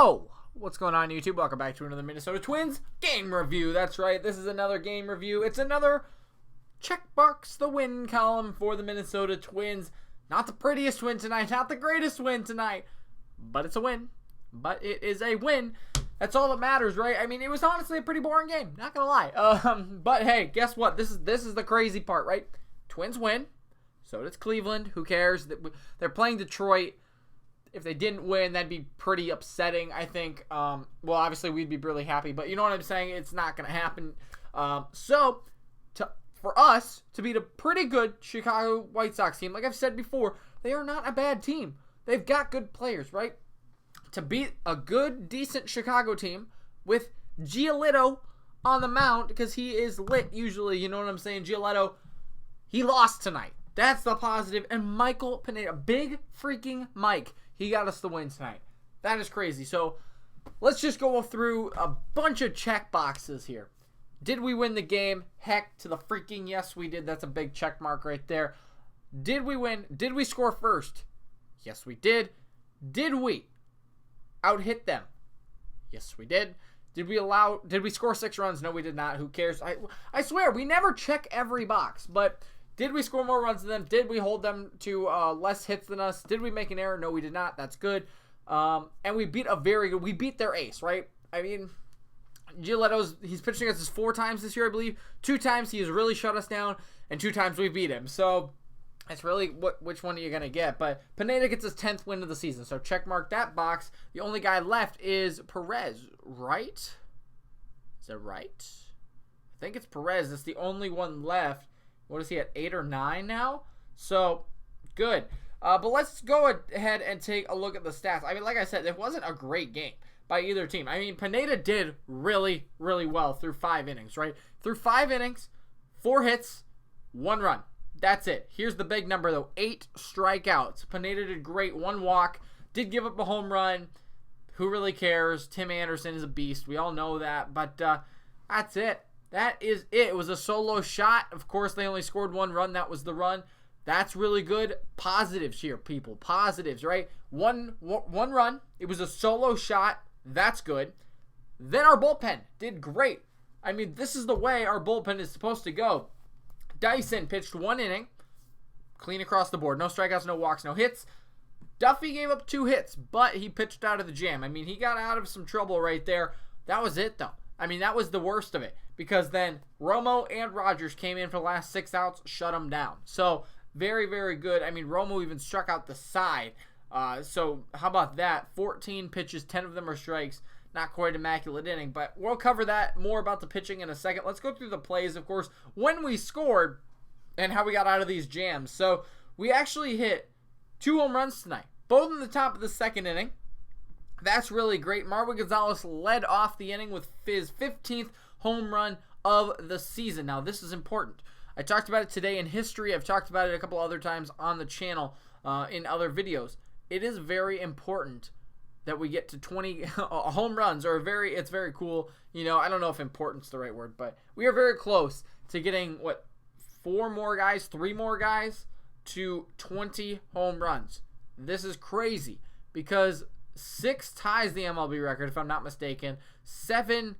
Yo! What's going on, YouTube? Welcome back to another Minnesota Twins game review. That's right, this is another game review. It's another checkbox the win column for the Minnesota Twins. Not the prettiest win tonight, not the greatest win tonight, but it's a win. But it is a win. That's all that matters, right? I mean, it was honestly a pretty boring game, not gonna lie. But hey, guess what? This is the crazy part, right? Twins win. So does Cleveland. Who cares? They're playing Detroit. If they didn't win, that'd be pretty upsetting, I think. Well, obviously, we'd be really happy. But you know what I'm saying? It's not going to happen. For us to beat a pretty good Chicago White Sox team, like I've said before, they are not a bad team. They've got good players, right? To beat a good, decent Chicago team with Giolito on the mound, because he is lit usually, you know what I'm saying? Giolito, he lost tonight. That's the positive. And Michael Pineda, big freaking Mike, he got us the win tonight. That is crazy. So let's just go through a bunch of check boxes here. Did we win the game? Heck to the freaking yes, we did. That's a big check mark right there. Did we win? Did we score first? Yes, we did. Did we out-hit them? Yes, we did. Did we score 6 runs? No, we did not. Who cares? I swear, we never check every box, but did we score more runs than them? Did we hold them to less hits than us? Did we make an error? No, we did not. That's good. And we beat we beat their ace, right? I mean, he's pitching against us 4 times this year, I believe. 2 times he has really shut us down, and 2 times we beat him. So it's really which one are you going to get? But Pineda gets his 10th win of the season. So check mark that box. The only guy left is Perez, right? Is that right? I think it's Perez. That's the only one left. What is he at, 8 or 9 now? So, good. But let's go ahead and take a look at the stats. I mean, like I said, it wasn't a great game by either team. I mean, Pineda did really, really well through 5 innings, right? Through 5 innings, 4 hits, 1 run. That's it. Here's the big number, though. 8 strikeouts. Pineda did great. 1 walk. Did give up a home run. Who really cares? Tim Anderson is a beast. We all know that. But that's it. That is it. It was a solo shot. Of course, they only scored 1 run. That was the run. That's really good. Positives here, people. Positives, right? One run. It was a solo shot. That's good. Then our bullpen did great. I mean, this is the way our bullpen is supposed to go. Dyson pitched 1 inning. Clean across the board. No strikeouts, no walks, no hits. Duffy gave up 2 hits, but he pitched out of the jam. I mean, he got out of some trouble right there. That was it, though. I mean, that was the worst of it, because then Romo and Rogers came in for the last 6 outs, shut them down. So very, very good. I mean, Romo even struck out the side. So how about that? 14 pitches, 10 of them are strikes. Not quite immaculate inning, but we'll cover that more about the pitching in a second. Let's go through the plays, of course, when we scored and how we got out of these jams. So we actually hit 2 home runs tonight, both in the top of the 2nd inning. That's really great. Marwin Gonzalez led off the inning with his 15th home run of the season. Now, this is important. I talked about it today in history. I've talked about it a couple other times on the channel in other videos. It is very important that we get to 20 home runs. It's very cool. You know, I don't know if important's the right word, but we are very close to getting, 3 more guys to 20 home runs. This is crazy, because 6 ties the MLB record, if I'm not mistaken. 7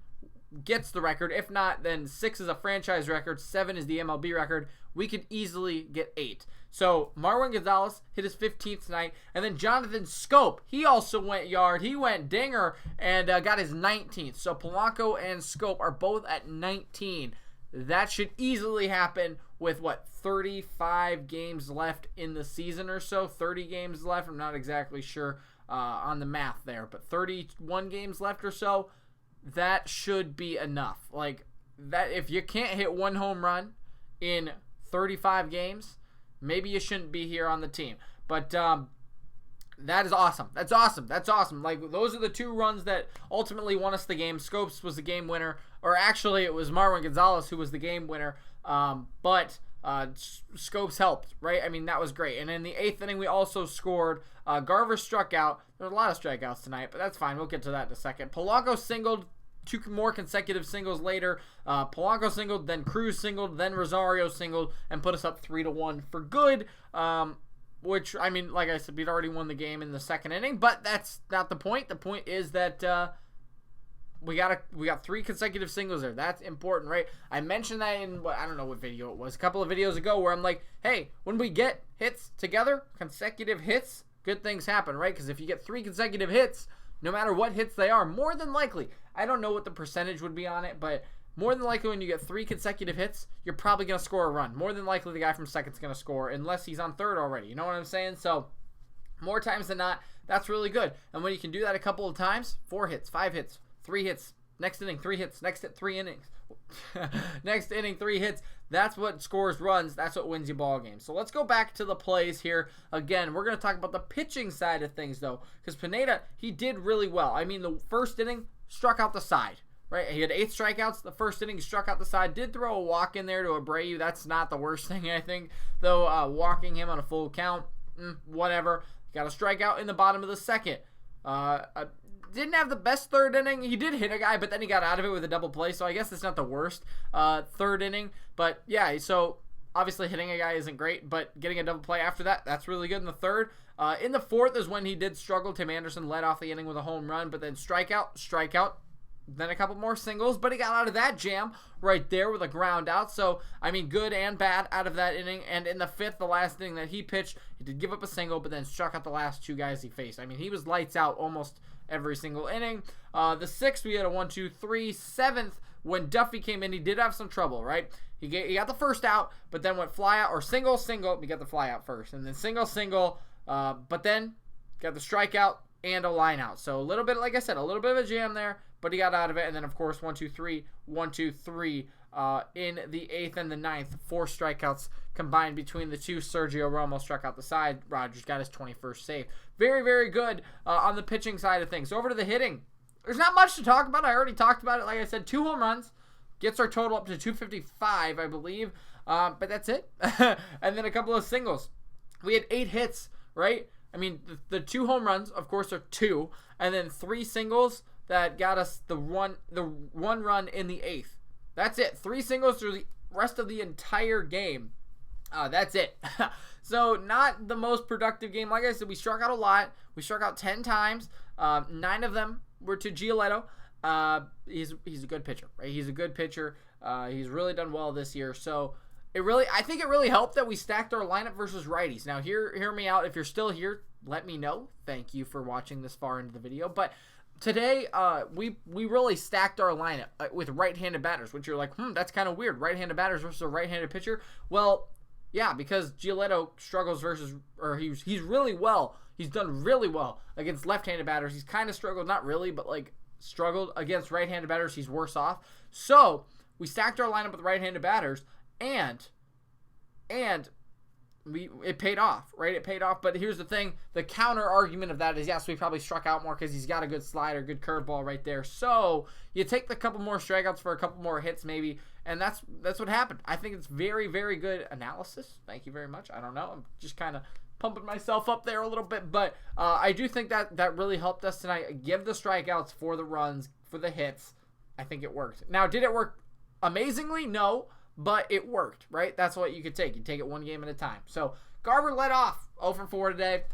gets the record. If not, then 6 is a franchise record. 7 is the MLB record. We could easily get 8. So Marwin Gonzalez hit his 15th tonight. And then Jonathan Schoop, he also went yard. He went dinger and got his 19th. So Polanco and Schoop are both at 19. That should easily happen with, 35 games left in the season or so? 30 games left. I'm not exactly sure on the math there, but 31 games left or so. That should be enough. Like, that, if you can't hit 1 home run in 35 games, maybe you shouldn't be here on the team. But that is awesome. That's awesome. That's awesome. Like, those are the 2 runs that ultimately won us the game. Scopes was the game winner. Or actually, it was Marwin Gonzalez who was the game winner. But Scopes helped, right? I mean, that was great. And in the 8th inning, we also scored. Garver struck out. There were a lot of strikeouts tonight, but that's fine. We'll get to that in a second. Polanco singled. 2 more consecutive singles later. Polanco singled, then Cruz singled, then Rosario singled, and put us up 3-1 for good. which, I mean, like I said, we'd already won the game in the second inning, but that's not the point. The point is that we got 3 consecutive singles there. That's important, right? I mentioned that in, I don't know what video it was, a couple of videos ago, where I'm like, hey, when we get hits together, consecutive hits, good things happen, right? Because if you get 3 consecutive hits, no matter what hits they are, more than likely, I don't know what the percentage would be on it, but more than likely when you get 3 consecutive hits, you're probably going to score a run. More than likely the guy from second's going to score, unless he's on third already. You know what I'm saying? So more times than not, that's really good. And when you can do that a couple of times, 4 hits, 5 hits, 3 hits, next inning 3 hits, next hit 3 innings, next inning 3 hits, that's what scores runs. That's what wins you ball games. So let's go back to the plays here. Again, we're going to talk about the pitching side of things, though, because Pineda, he did really well. I mean, the first inning, struck out the side. Right, he had 8 strikeouts. The first inning, he struck out the side. Did throw a walk in there to Abreu. That's not the worst thing, I think. Though, walking him on a full count, whatever. Got a strikeout in the bottom of the second. Didn't have the best third inning. He did hit a guy, but then he got out of it with a double play. So I guess it's not the worst third inning. But yeah, so obviously hitting a guy isn't great, but getting a double play after that, that's really good in the third. In the fourth is when he did struggle. Tim Anderson led off the inning with a home run, but then strikeout. Then a couple more singles, but he got out of that jam right there with a ground out. So, I mean, good and bad out of that inning. And in the fifth, the last inning that he pitched, he did give up a single, but then struck out the last 2 guys he faced. I mean, he was lights out almost every single inning. The sixth, we had a 1, 2, 3. Seventh, when Duffy came in, he did have some trouble, right? He got the first out, but then went fly out, or single. We got the fly out first, and then single, but then got the strikeout and a line out. So a little bit, like I said, a little bit of a jam there, but he got out of it. And then, of course, 1, 2, 3, 1, 2, 3 in the 8th and the 9th. 4 strikeouts combined between the 2. Sergio Romo struck out the side. Rogers got his 21st save. Very, very good on the pitching side of things. Over to the hitting. There's not much to talk about. I already talked about it. Like I said, 2 home runs. Gets our total up to 255, I believe. But that's it. And then a couple of singles. We had 8 hits, right? I mean, the 2 home runs, of course, are 2. And then 3 singles that got us the one run in the 8th. That's it. 3 singles through the rest of the entire game. That's it. So not the most productive game. Like I said, we struck out a lot. We struck out 10 times. 9 of them were to Giolito. He's a good pitcher, right? He's a good pitcher. He's really done well this year. So I think it really helped that we stacked our lineup versus righties. Now, hear me out. If you're still here, let me know. Thank you for watching this far into the video. But today, we really stacked our lineup with right-handed batters, which you're like, that's kind of weird. Right-handed batters versus a right-handed pitcher. Well, yeah, because Giolito struggles he's really well. He's done really well against left-handed batters. He's kind of struggled, not really, but like struggled against right-handed batters. He's worse off. So we stacked our lineup with right-handed batters, and it paid off, right? It paid off. But here's the thing. The counter argument of that is, yes, we probably struck out more because he's got a good slider, good curveball right there. So you take the couple more strikeouts for a couple more hits maybe, and that's what happened. I think it's very, very good analysis. Thank you very much. I don't know. I'm just kind of pumping myself up there a little bit. But I do think that really helped us tonight. Give the strikeouts for the runs, for the hits. I think it worked. Now, did it work amazingly? No. But it worked, right? That's what you could take. You take it one game at a time. So Garver led off 0 for 4 today.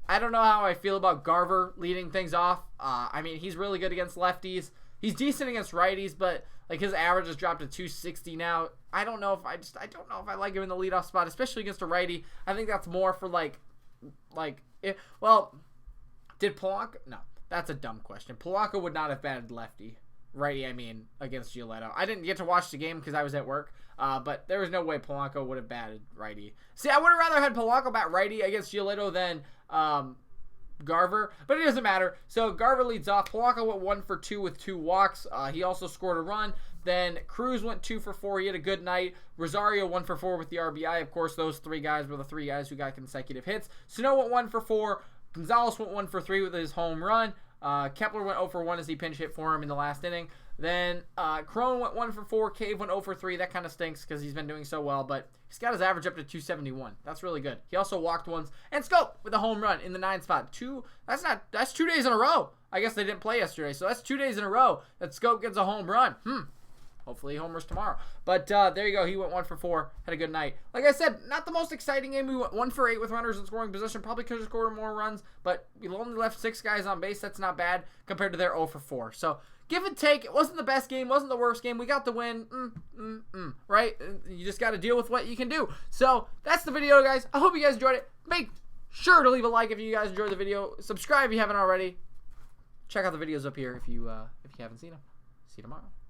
I don't know how I feel about Garver leading things off. I mean, he's really good against lefties. He's decent against righties, but like his average has dropped to 260 now. I don't know if I don't know if I like him in the leadoff spot, especially against a righty. I think that's more for did Polanco? No, that's a dumb question. Polanco would not have batted lefty. Righty, I mean, against Giolito. I didn't get to watch the game because I was at work, but there was no way Polanco would have batted righty. See, I would have rather had Polanco bat righty against Giolito than Garver, but it doesn't matter. So Garver leads off. Polanco went 1 for 2 with 2 walks. He also scored a run. Then Cruz went 2 for 4. He had a good night. Rosario 1 for 4 with the RBI. Of course, those 3 guys were the 3 guys who got consecutive hits. Sano went 1 for 4. Gonzalez went 1 for 3 with his home run. Kepler went 0 for 1 as he pinch hit for him in the last inning. Then Crone went 1 for 4. Cave went 0 for 3. That kind of stinks because he's been doing so well, but he's got his average up to 271. That's really good. He also walked once. And Schoop with a home run in the 9th spot. That's 2 days in a row. I guess they didn't play yesterday, so that's 2 days in a row that Schoop gets a home run. hopefully he homers tomorrow. But there you go. He went 1 for 4. Had a good night. Like I said, not the most exciting game. We went 1 for 8 with runners in scoring position. Probably could have scored more runs, but we only left 6 guys on base. That's not bad compared to their 0 for 4. So give and take. It wasn't the best game. Wasn't the worst game. We got the win. Right? You just got to deal with what you can do. So that's the video, guys. I hope you guys enjoyed it. Make sure to leave a like if you guys enjoyed the video. Subscribe if you haven't already. Check out the videos up here if you haven't seen them. See you tomorrow.